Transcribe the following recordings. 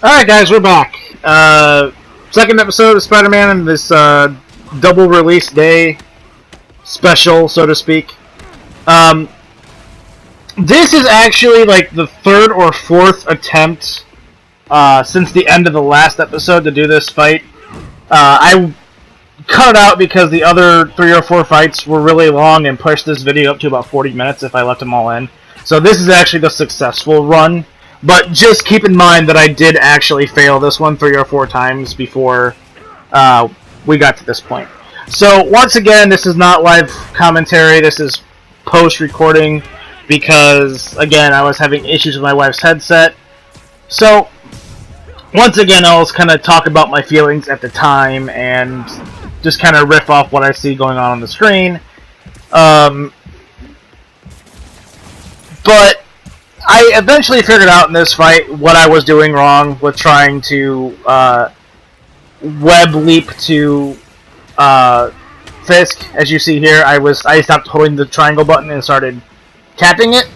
Alright guys, we're back. Second episode of Spider-Man in this double release day special, so to speak. This is actually like the third or fourth attempt since the end of the last episode to do this fight. I cut it out because the other 3 or 4 fights were really long and pushed this video up to about 40 minutes if I left them all in. So this is actually the successful run. But just keep in mind that I did actually fail this one 3 or 4 times before we got to this point. So once again, this is not live commentary. This is post-recording because, again, I was having issues with my wife's headset. So once again, I'll kind of talk about my feelings at the time and just kind of riff off what I see going on the screen. But I eventually figured out in this fight what I was doing wrong with trying to web leap to Fisk. As you see here, I stopped holding the triangle button and started tapping it.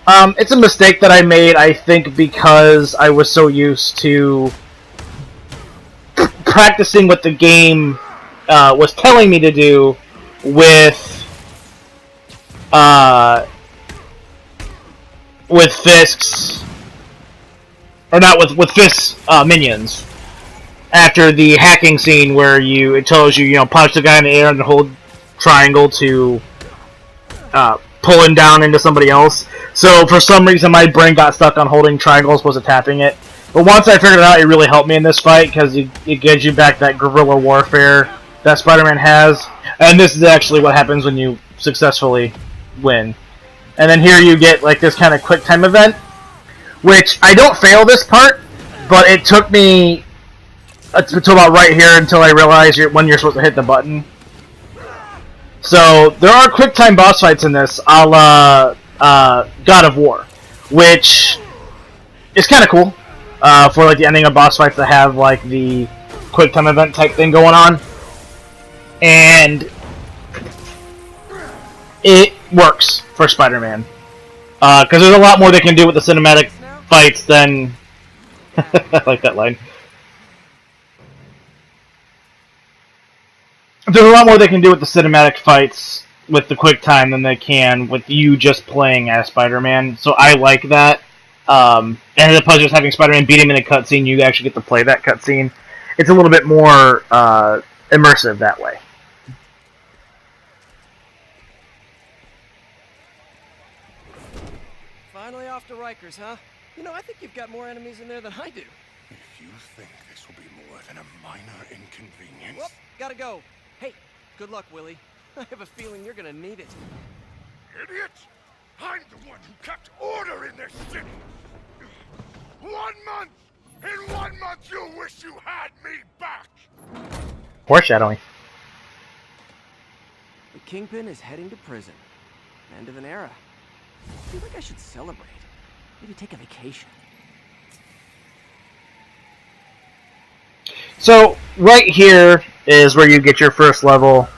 It's a mistake that I made, I think, because I was so used to practicing what the game was telling me to do with Fisk's, or not with Fisk's minions. After the hacking scene where it tells you, punch the guy in the air and hold triangle to pull him down into somebody else. So for some reason my brain got stuck on holding triangle as opposed to tapping it. But once I figured it out, it really helped me in this fight because it gives you back that guerrilla warfare that Spider-Man has. And this is actually what happens when you successfully win. And then here you get like this kind of quick time event, which I don't fail this part, but it took me until about right here until I realized when you're supposed to hit the button. So there are quick time boss fights in this, a la God of War, which is kind of cool for like the ending of boss fights that have like the quick time event type thing going on, and it works for Spider-Man because there's a lot more they can do with the cinematic fights than I like that line. There's a lot more they can do with the cinematic fights with the quick time than they can with you just playing as Spider-Man. So I like that. And as opposed to just having Spider-Man beat him in a cutscene, you actually get to play that cutscene. It's a little bit more immersive that way. Finally off to Rikers, huh? I think you've got more enemies in there than I do. If you think this will be more than a minor inconvenience... Whoop, gotta go. Hey, good luck, Willie. I have a feeling you're gonna need it. Idiot! I'm the one who kept order in this city! 1 month! In 1 month you'll wish you had me back! Foreshadowing. The Kingpin is heading to prison. End of an era. I feel like I should celebrate. Maybe take a vacation. So right here is where you get your first level,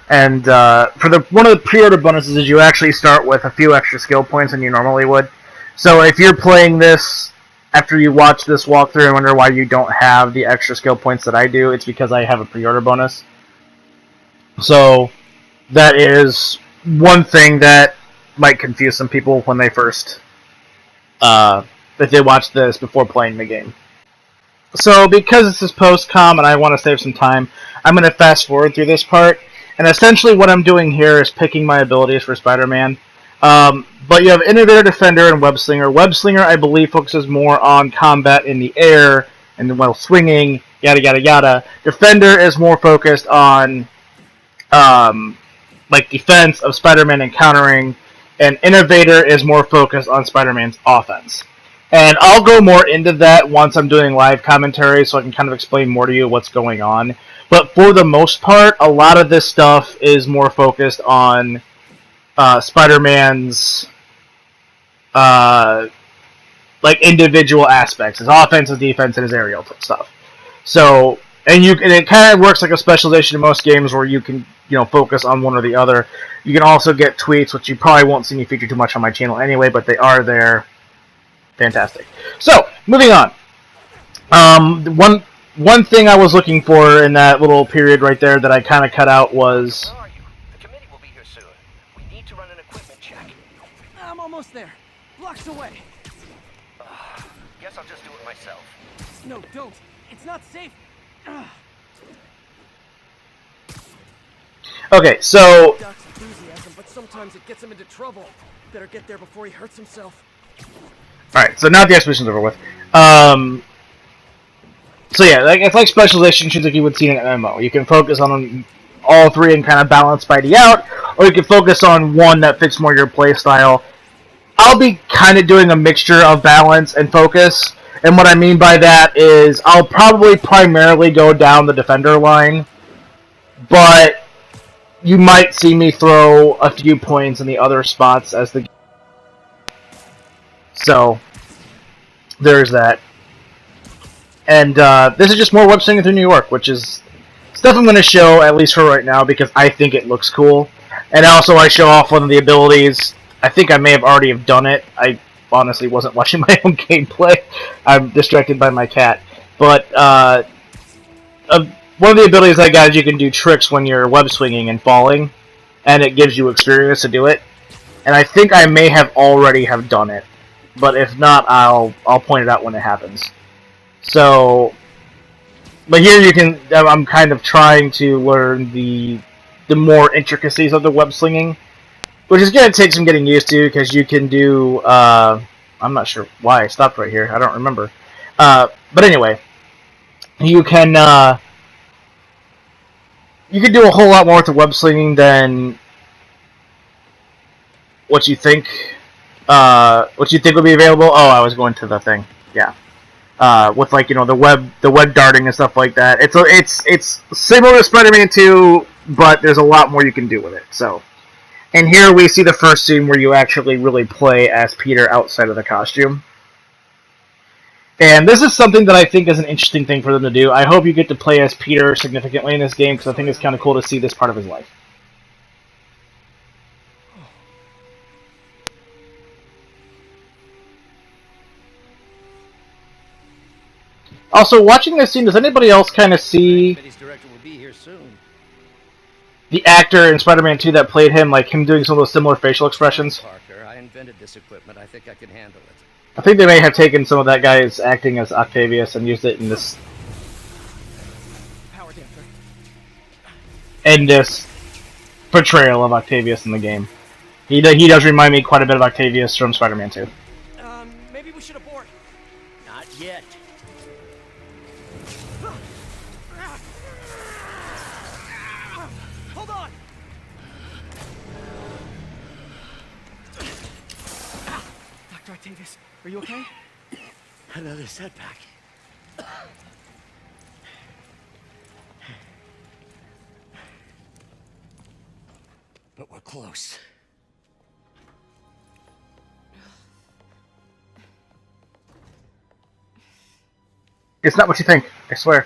and for one of the pre-order bonuses is you actually start with a few extra skill points than you normally would. So if you're playing this after you watch this walkthrough and wonder why you don't have the extra skill points that I do, it's because I have a pre-order bonus. So that is one thing that might confuse some people when they first, if they watch this before playing the game. So because this is post-com and I want to save some time, I'm going to fast forward through this part. And essentially what I'm doing here is picking my abilities for Spider-Man. But you have Innovator, Defender, and Web Slinger. Web Slinger, I believe, focuses more on combat in the air and while swinging, yada yada yada. Defender is more focused on like defense of Spider-Man and countering. And Innovator is more focused on Spider-Man's offense. And I'll go more into that once I'm doing live commentary so I can kind of explain more to you what's going on. But for the most part, a lot of this stuff is more focused on Spider-Man's like individual aspects, his offense, his defense, and his aerial stuff. So, and it kind of works like a specialization in most games where you can focus on one or the other. You can also get tweets, which you probably won't see me feature too much on my channel anyway, but they are there. Fantastic. So, moving on. One thing I was looking for in that little period right there that I kind of cut out was. Where are you? The committee will be here soon. We need to run an equipment check. I'm almost there. Blocks away. Guess I'll just do it myself. No, don't. It's not safe. Ugh. Okay, so Doc's enthusiasm, but sometimes it gets him into trouble. Better get there before he hurts himself. alright, so now the exposition's over with. So yeah, it's like specialization shit like you would see in an MMO. You can focus on all three and kind of balance Spidey out, or you can focus on one that fits more your playstyle. I'll be kind of doing a mixture of balance and focus, and what I mean by that is I'll probably primarily go down the defender line, but you might see me throw a few points in the other spots as the. So there's that. And this is just more web slinging through New York, which is stuff I'm going to show, at least for right now, because I think it looks cool. And also I show off one of the abilities. I think I may have already have done it. I honestly wasn't watching my own gameplay. I'm distracted by my cat. But one of the abilities I got is you can do tricks when you're web swinging and falling, and it gives you experience to do it. And I think I may have already have done it. But if not, I'll point it out when it happens. So, but here you can. I'm kind of trying to learn the more intricacies of the web slinging, which is going to take some getting used to because you can do. I'm not sure why I stopped right here. I don't remember. But anyway, you can do a whole lot more with the web slinging than what you think. What you think would be available? Oh, I was going to the thing. Yeah. With like the web darting and stuff like that. It's similar to Spider-Man 2, but there's a lot more you can do with it. So, and here we see the first scene where you actually really play as Peter outside of the costume. And this is something that I think is an interesting thing for them to do. I hope you get to play as Peter significantly in this game because I think it's kind of cool to see this part of his life. Also, watching this scene, does anybody else kind of see Director will be here soon. the actor in Spider-Man 2 that played him, like him doing some of those similar facial expressions? Parker, I invented this equipment. I think I can handle it. I think they may have taken some of that guy's acting as Octavius and used it in this Power damper. portrayal of Octavius in the game. He does remind me quite a bit of Octavius from Spider-Man 2. Maybe we should abort. Not yet. Hold on. Dr. Octavius, are you okay? Another setback. But we're close. It's not what you think, I swear.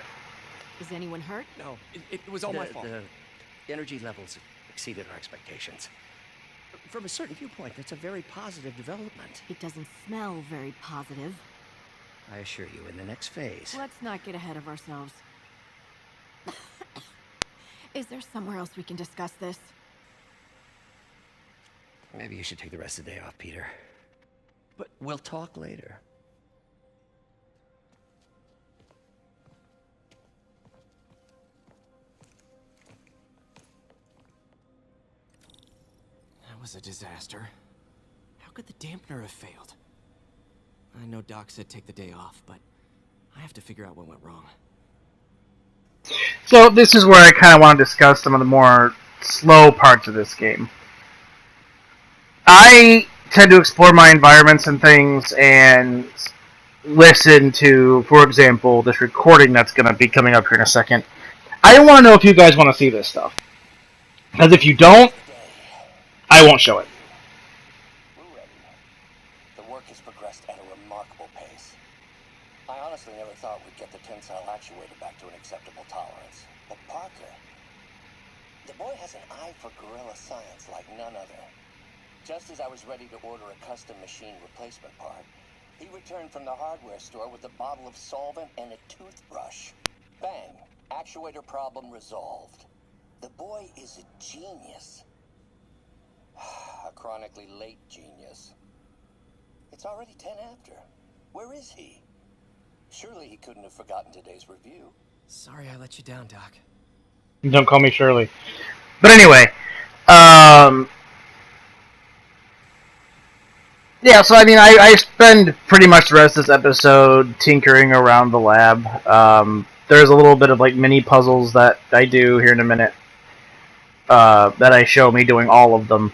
Is anyone hurt? No, it was all my fault. The energy levels exceeded our expectations. From a certain viewpoint, that's a very positive development. It doesn't smell very positive. I assure you, in the next phase. Let's not get ahead of ourselves. Is there somewhere else we can discuss this? Maybe you should take the rest of the day off, Peter. But we'll talk later. That was a disaster. How could the dampener have failed? I know Doc said take the day off, but I have to figure out what went wrong. So this is where I kind of want to discuss some of the more slow parts of this game. I tend to explore my environments and things and listen to, for example, this recording that's going to be coming up here in a second. I want to know if you guys want to see this stuff. Because if you don't, I won't show it. We're ready. The work has progressed at a remarkable pace. I honestly never thought we'd get the tensile actuator back to an acceptable tolerance. But Parker, the boy has an eye for guerrilla science like none other. Just as I was ready to order a custom machine replacement part, He returned from the hardware store with a bottle of solvent and a toothbrush. Bang. Actuator problem resolved. The boy is a genius. A chronically late genius. It's already 10 after. Where is he? Surely he couldn't have forgotten today's review. Sorry I let you down, Doc. Don't call me Shirley. But anyway, yeah, so I mean, I spend pretty much the rest of this episode tinkering around the lab. There's a little bit of like mini puzzles that I do here in a minute that I show me doing all of them.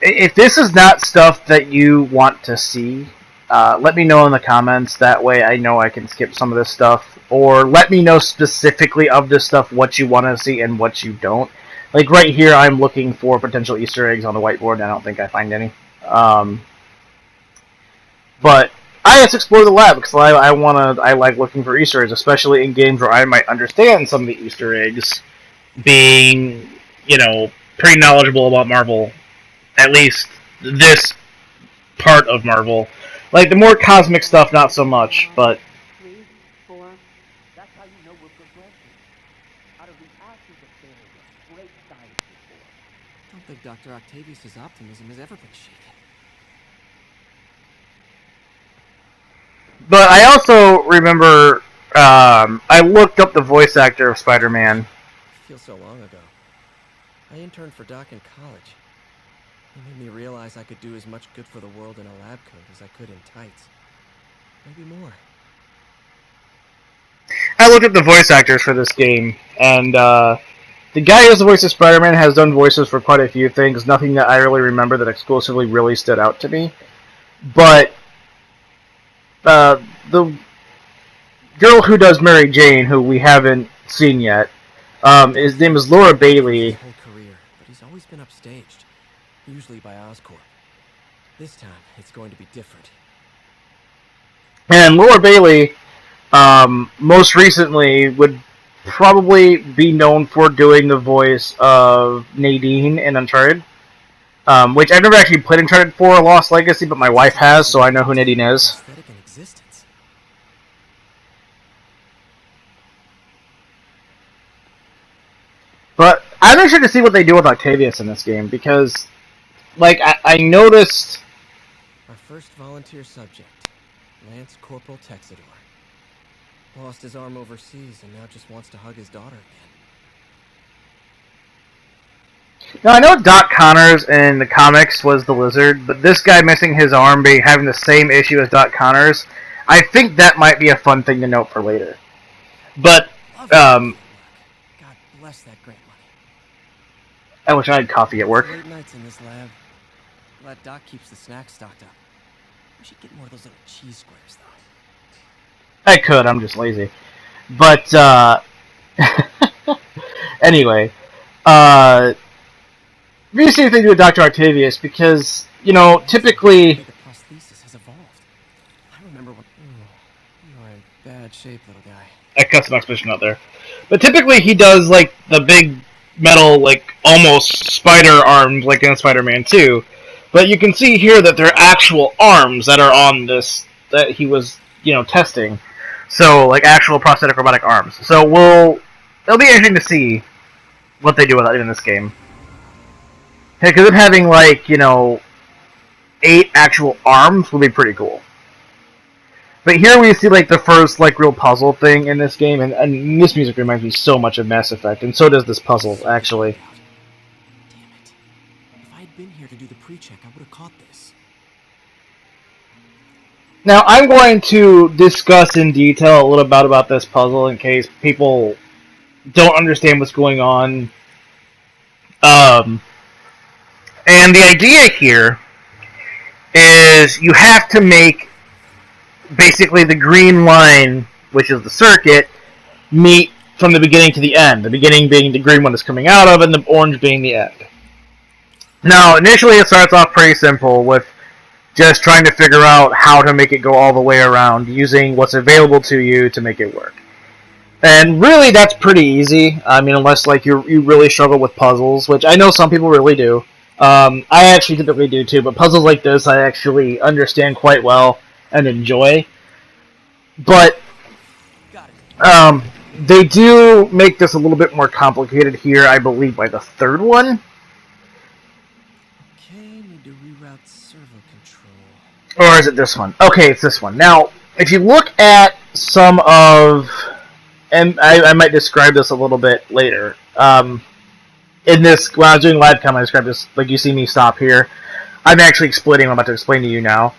If this is not stuff that you want to see, let me know in the comments. That way I know I can skip some of this stuff. Or let me know specifically of this stuff what you want to see and what you don't. Like right here, I'm looking for potential Easter eggs on the whiteboard, and I don't think I find any. But I just explore the lab because I like looking for Easter eggs, especially in games where I might understand some of the Easter eggs, being, you know, pretty knowledgeable about Marvel, at least this part of Marvel. Like the more cosmic stuff, not so much, but. 3, 4. That's how you know we're progressing. Out of the ashes of failure, great science is born. I don't think Dr. Octavius' optimism has ever been shaken. But I also remember I looked up the voice actor of Spider-Man. It feels so long ago. I interned for Doc in college. He made me realize I could do as much good for the world in a lab coat as I could in tights. Maybe more. I looked up the voice actors for this game, and the guy who does the voice of Spider-Man has done voices for quite a few things. Nothing that I really remember that exclusively really stood out to me. But the girl who does Mary Jane, who we haven't seen yet, his name is Laura Bailey. His whole career, but he's always been upstaged, usually by Oscorp. This time, it's going to be different. And Laura Bailey, most recently, would probably be known for doing the voice of Nadine in Uncharted, which I've never actually played Uncharted 4 Lost Legacy, but my wife has, so I know who Nadine is. Aesthetic in existence. But I'm interested to see what they do with Octavius in this game, because, like, I noticed... Our first volunteer subject, Lance Corporal Texidor. Lost his arm overseas and now just wants to hug his daughter again. Now, I know Doc Connors in the comics was the Lizard, but this guy missing his arm having the same issue as Doc Connors, I think that might be a fun thing to note for later. But, God bless that grant money. I wish I had coffee at work. Late nights in this lab. Glad Doc keeps the snacks stocked up. We should get more of those little cheese squares, though. I could, I'm just lazy. But, anyway, we see anything to do with Dr. Octavius, because, you know, typically... The prosthesis has evolved. I remember when... you are in bad shape, little guy. I cut some exposition out there. But typically he does, like, the big metal, like, almost spider arms, like in Spider-Man 2. But you can see here that they're actual arms that are on this, that he was, you know, testing. So, like, actual prosthetic robotic arms. So it'll be interesting to see what they do with that in this game. Because them having, like, you know, 8 actual arms would be pretty cool. But here we see, like, the first, like, real puzzle thing in this game, and this music reminds me so much of Mass Effect, and so does this puzzle, actually. Damn it. If I had been here to do the pre-check, I would have caught this. Now, I'm going to discuss in detail a little bit about this puzzle in case people don't understand what's going on. And the idea here is you have to make basically the green line, which is the circuit, meet from the beginning to the end. The beginning being the green one is coming out of, and the orange being the end. Now, initially it starts off pretty simple with just trying to figure out how to make it go all the way around using what's available to you to make it work. And really, that's pretty easy. I mean, unless like you really struggle with puzzles, which I know some people really do. I actually typically do too, but puzzles like this I actually understand quite well. and enjoy. But Got it. they do make this a little bit more complicated here, I believe, by the third one. Okay, need to reroute servo control. Or is it this one? Okay, it's this one. Now, if you look at some of... And I might describe this a little bit later. In this, when I was doing live comment, I described this, like you see me stop here. I'm actually splitting, I'm about to explain to you now.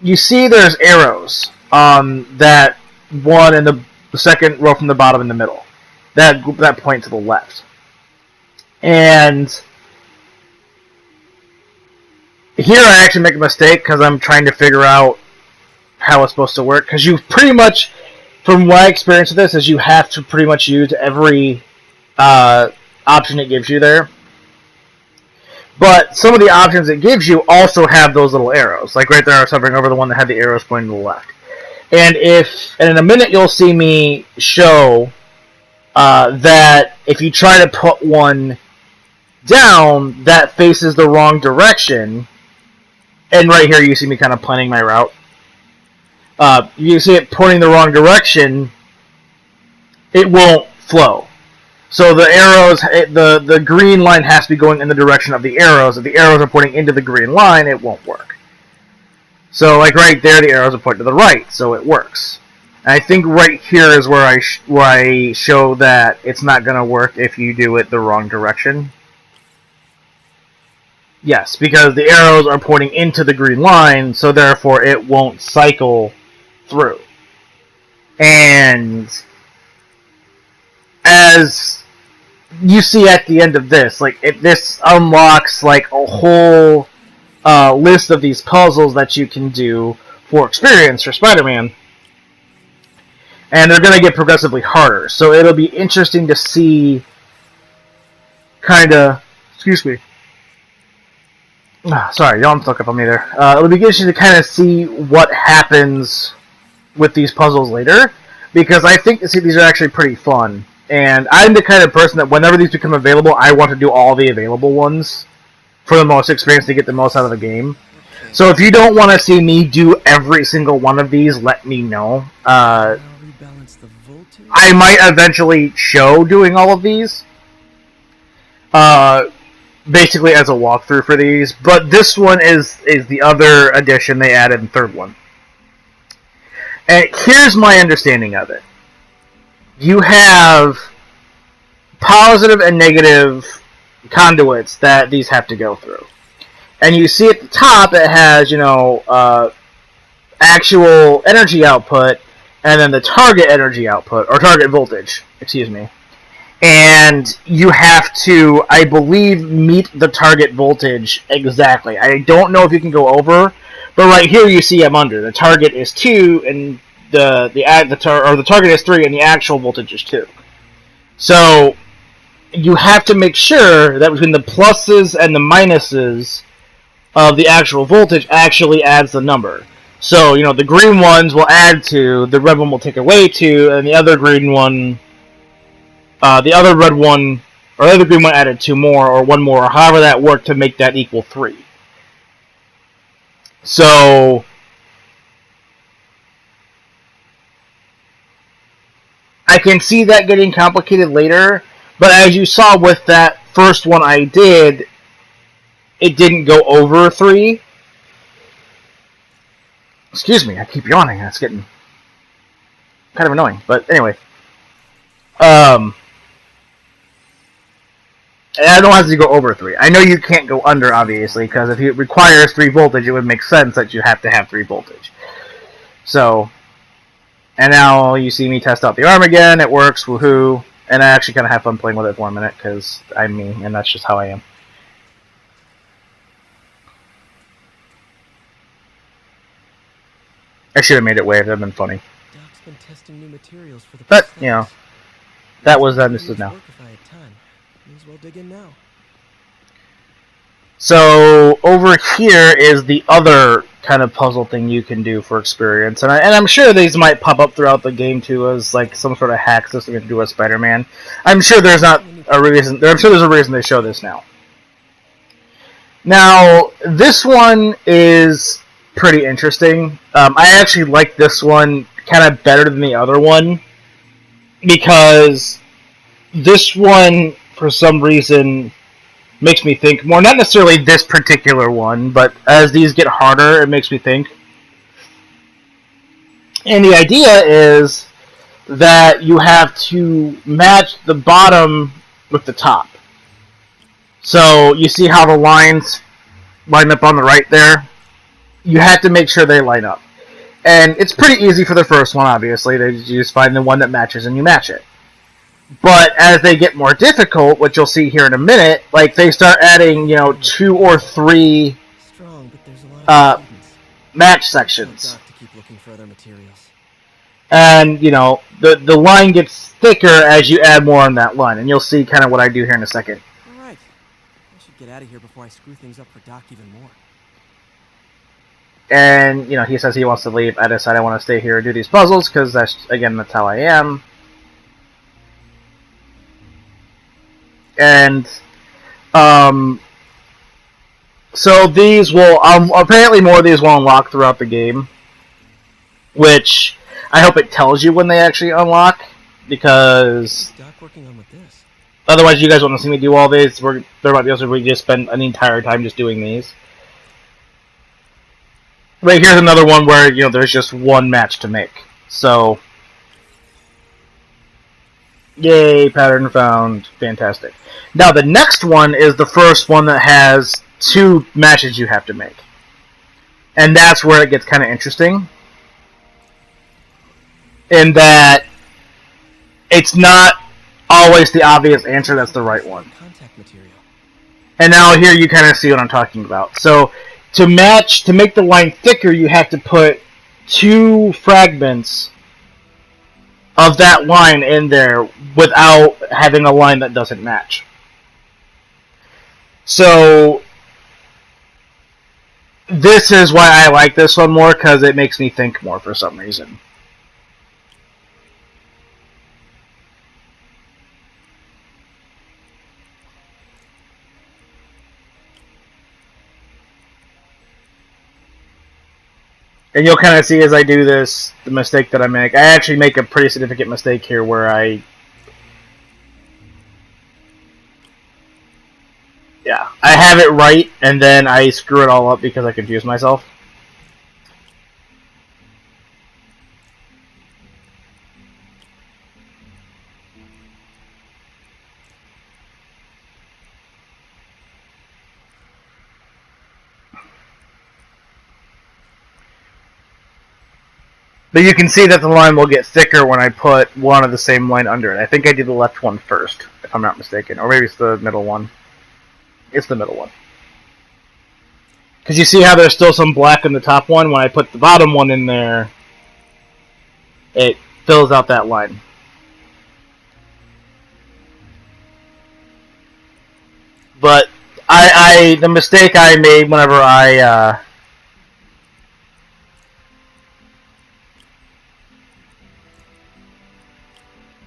You see there's arrows on that one and the second row from the bottom in the middle. That point to the left. And here I actually make a mistake because I'm trying to figure out how it's supposed to work. Because you pretty much, from my experience with this, is you have to pretty much use every option it gives you there. But some of the options it gives you also have those little arrows. Like right there I was hovering over the one that had the arrows pointing to the left. And in a minute you'll see me show that if you try to put one down that faces the wrong direction, and right here you see me kind of planning my route. You see it pointing the wrong direction, it won't flow. So the arrows, the green line has to be going in the direction of the arrows. If the arrows are pointing into the green line, it won't work. So like right there, the arrows are pointing to the right, so it works. And I think right here is where I show that it's not going to work if you do it the wrong direction. Yes, because the arrows are pointing into the green line, so therefore it won't cycle through. And as you see at the end of this, like this unlocks like a whole list of these puzzles that you can do for experience for Spider-Man, and they're going to get progressively harder. So it'll be interesting to see, kind of, excuse me. Sorry, y'all stuck up on me there. It'll be interesting to kind of see what happens with these puzzles later, because I think these are actually pretty fun. And I'm the kind of person that whenever these become available, I want to do all the available ones for the most experience to get the most out of the game. Okay. So if you don't want to see me do every single one of these, let me know. Now rebalance the voltage. I might eventually show doing all of these. Basically as a walkthrough for these. But this one is the other addition they added in the third one. And here's my understanding of it. You have positive and negative conduits that these have to go through. And you see at the top it has, actual energy output and then the target energy output, or target voltage, excuse me. And you have to, I believe, meet the target voltage exactly. I don't know if you can go over, but right here you see I'm under. The target is 2 and the target is 3 and the actual voltage is 2. So you have to make sure that between the pluses and the minuses of the actual voltage actually adds the number. So, the green ones will add 2, the red one will take away 2, and the other green one, the other red one, or the other green one added 2 more, or 1 more, or however that worked to make that equal 3. So I can see that getting complicated later, but as you saw with that first one I did, it didn't go over 3. Excuse me, I keep yawning, that's getting kind of annoying, but anyway. I don't have to go over 3. I know you can't go under, obviously, because if it requires 3 voltage, it would make sense that you have to have 3 voltage. So, and now you see me test out the arm again, it works, woohoo, and I actually kind of have fun playing with it for a minute, because I'm me, and that's just how I am. I should have made it wave, that would have been funny. Doc's been testing new materials for the But, prosthetics. that was understood now. Work if I had time. May as well dig in now. So over here is the other kind of puzzle thing you can do for experience, and I'm sure these might pop up throughout the game too as like some sort of hack system to do with Spider-Man. I'm sure there's not a reason. I'm sure there's a reason they show this now. Now this one is pretty interesting. I actually like this one kind of better than the other one because this one, for some reason, makes me think more. Not necessarily this particular one, but as these get harder, it makes me think. And the idea is that you have to match the bottom with the top. So you see how the lines line up on the right there? You have to make sure they line up. And it's pretty easy for the first one, obviously. You just find the one that matches and you match it. But as they get more difficult, which you'll see here in a minute, like they start adding, 2 or 3 Strong, but there's a lot of match sections. Doc to keep looking for other materials. And, the line gets thicker as you add more on that line. And you'll see kind of what I do here in a second. Alright. I should get out of here before I screw things up for Doc even more. And, he says he wants to leave. I decide I want to stay here and do these puzzles, because that's how I am. And, so these will, apparently more of these will unlock throughout the game. Which, I hope it tells you when they actually unlock, because What's Doc working on with this? otherwise you guys want to see me do all these. There might be also we just spend an entire time just doing these. But here's another one where, there's just one match to make. So, yay, pattern found. Fantastic. Now, the next one is the first one that has 2 matches you have to make. And that's where it gets kind of interesting. In that it's not always the obvious answer that's the right one. Contact material. And now here you kind of see what I'm talking about. So, to make the line thicker, you have to put 2 fragments of that line in there without having a line that doesn't match. So, this is why I like this one more, because it makes me think more for some reason. And you'll kind of see as I do this, the mistake that I make. I actually make a pretty significant mistake here where I have it right, and then I screw it all up because I confuse myself. But you can see that the line will get thicker when I put one of the same line under it. I think I did the left one first, if I'm not mistaken. Or maybe it's the middle one. It's the middle one. Because you see how there's still some black in the top one? When I put the bottom one in there, it fills out that line. But the mistake I made whenever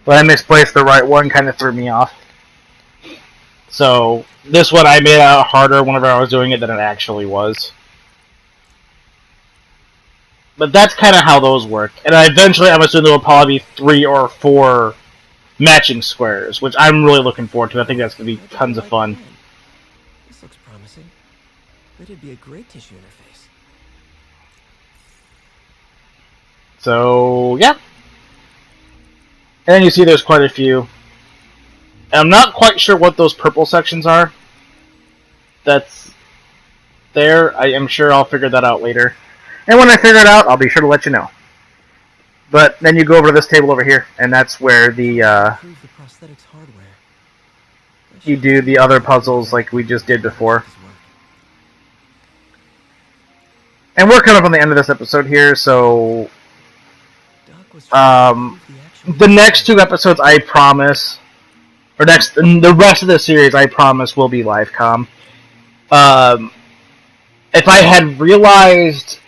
when I misplaced the right one, kind of threw me off. So, this one I made out harder whenever I was doing it than it actually was. But that's kind of how those work. And eventually, I'm assuming there will probably be 3 or 4 matching squares, which I'm really looking forward to. I think that's going to be tons of fun. This looks promising. Bet it'd be a great tissue interface. So, yeah. And then you see there's quite a few. And I'm not quite sure what those purple sections are. That's there. I am sure I'll figure that out later. And when I figure it out, I'll be sure to let you know. But then you go over to this table over here, and that's where the prosthetics hardware. you do the other puzzles like we just did before. And we're kind of on the end of this episode here, so the next 2 episodes, I promise, or the rest of the series, I promise, will be live comm. If I had realized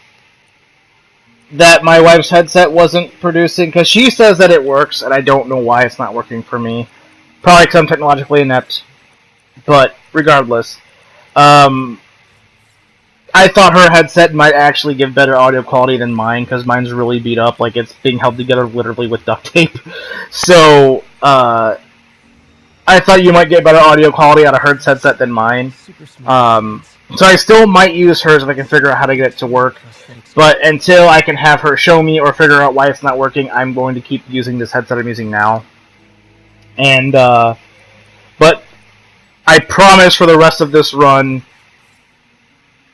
that my wife's headset wasn't producing, because she says that it works, and I don't know why it's not working for me. Probably because I'm technologically inept, but regardless. I thought her headset might actually give better audio quality than mine, because mine's really beat up, like it's being held together literally with duct tape. So, I thought you might get better audio quality out of her headset than mine. Super smooth. So I still might use hers if I can figure out how to get it to work. But until I can have her show me or figure out why it's not working, I'm going to keep using this headset I'm using now. And, but I promise for the rest of this run,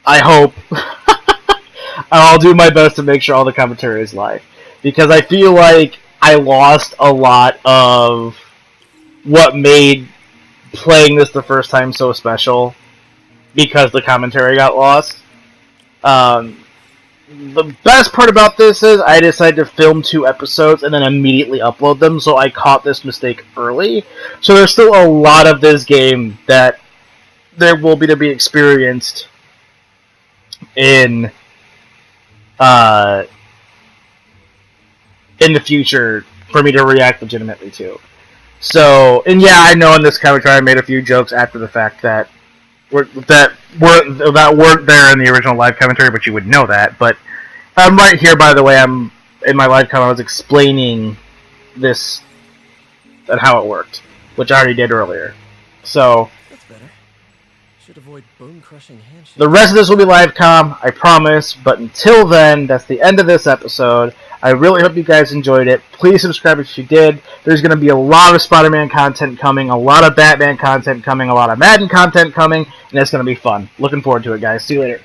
I hope, I'll do my best to make sure all the commentary is live. Because I feel like I lost a lot of what made playing this the first time so special, because the commentary got lost. The best part about this is I decided to film 2 episodes and then immediately upload them, so I caught this mistake early. So there's still a lot of this game that there will be to be experienced in the future for me to react legitimately to. So, and yeah, I know in this commentary I made a few jokes after the fact that weren't there in the original live commentary, but you would know that. But right here, by the way, I'm in my live comment. I was explaining this and how it worked, which I already did earlier. So That's better. Should avoid bone-crushing handshakes. the rest of this will be live com, I promise. But until then, that's the end of this episode. I really hope you guys enjoyed it. Please subscribe if you did. There's going to be a lot of Spider-Man content coming, a lot of Batman content coming, a lot of Madden content coming, and it's going to be fun. Looking forward to it, guys. See you later.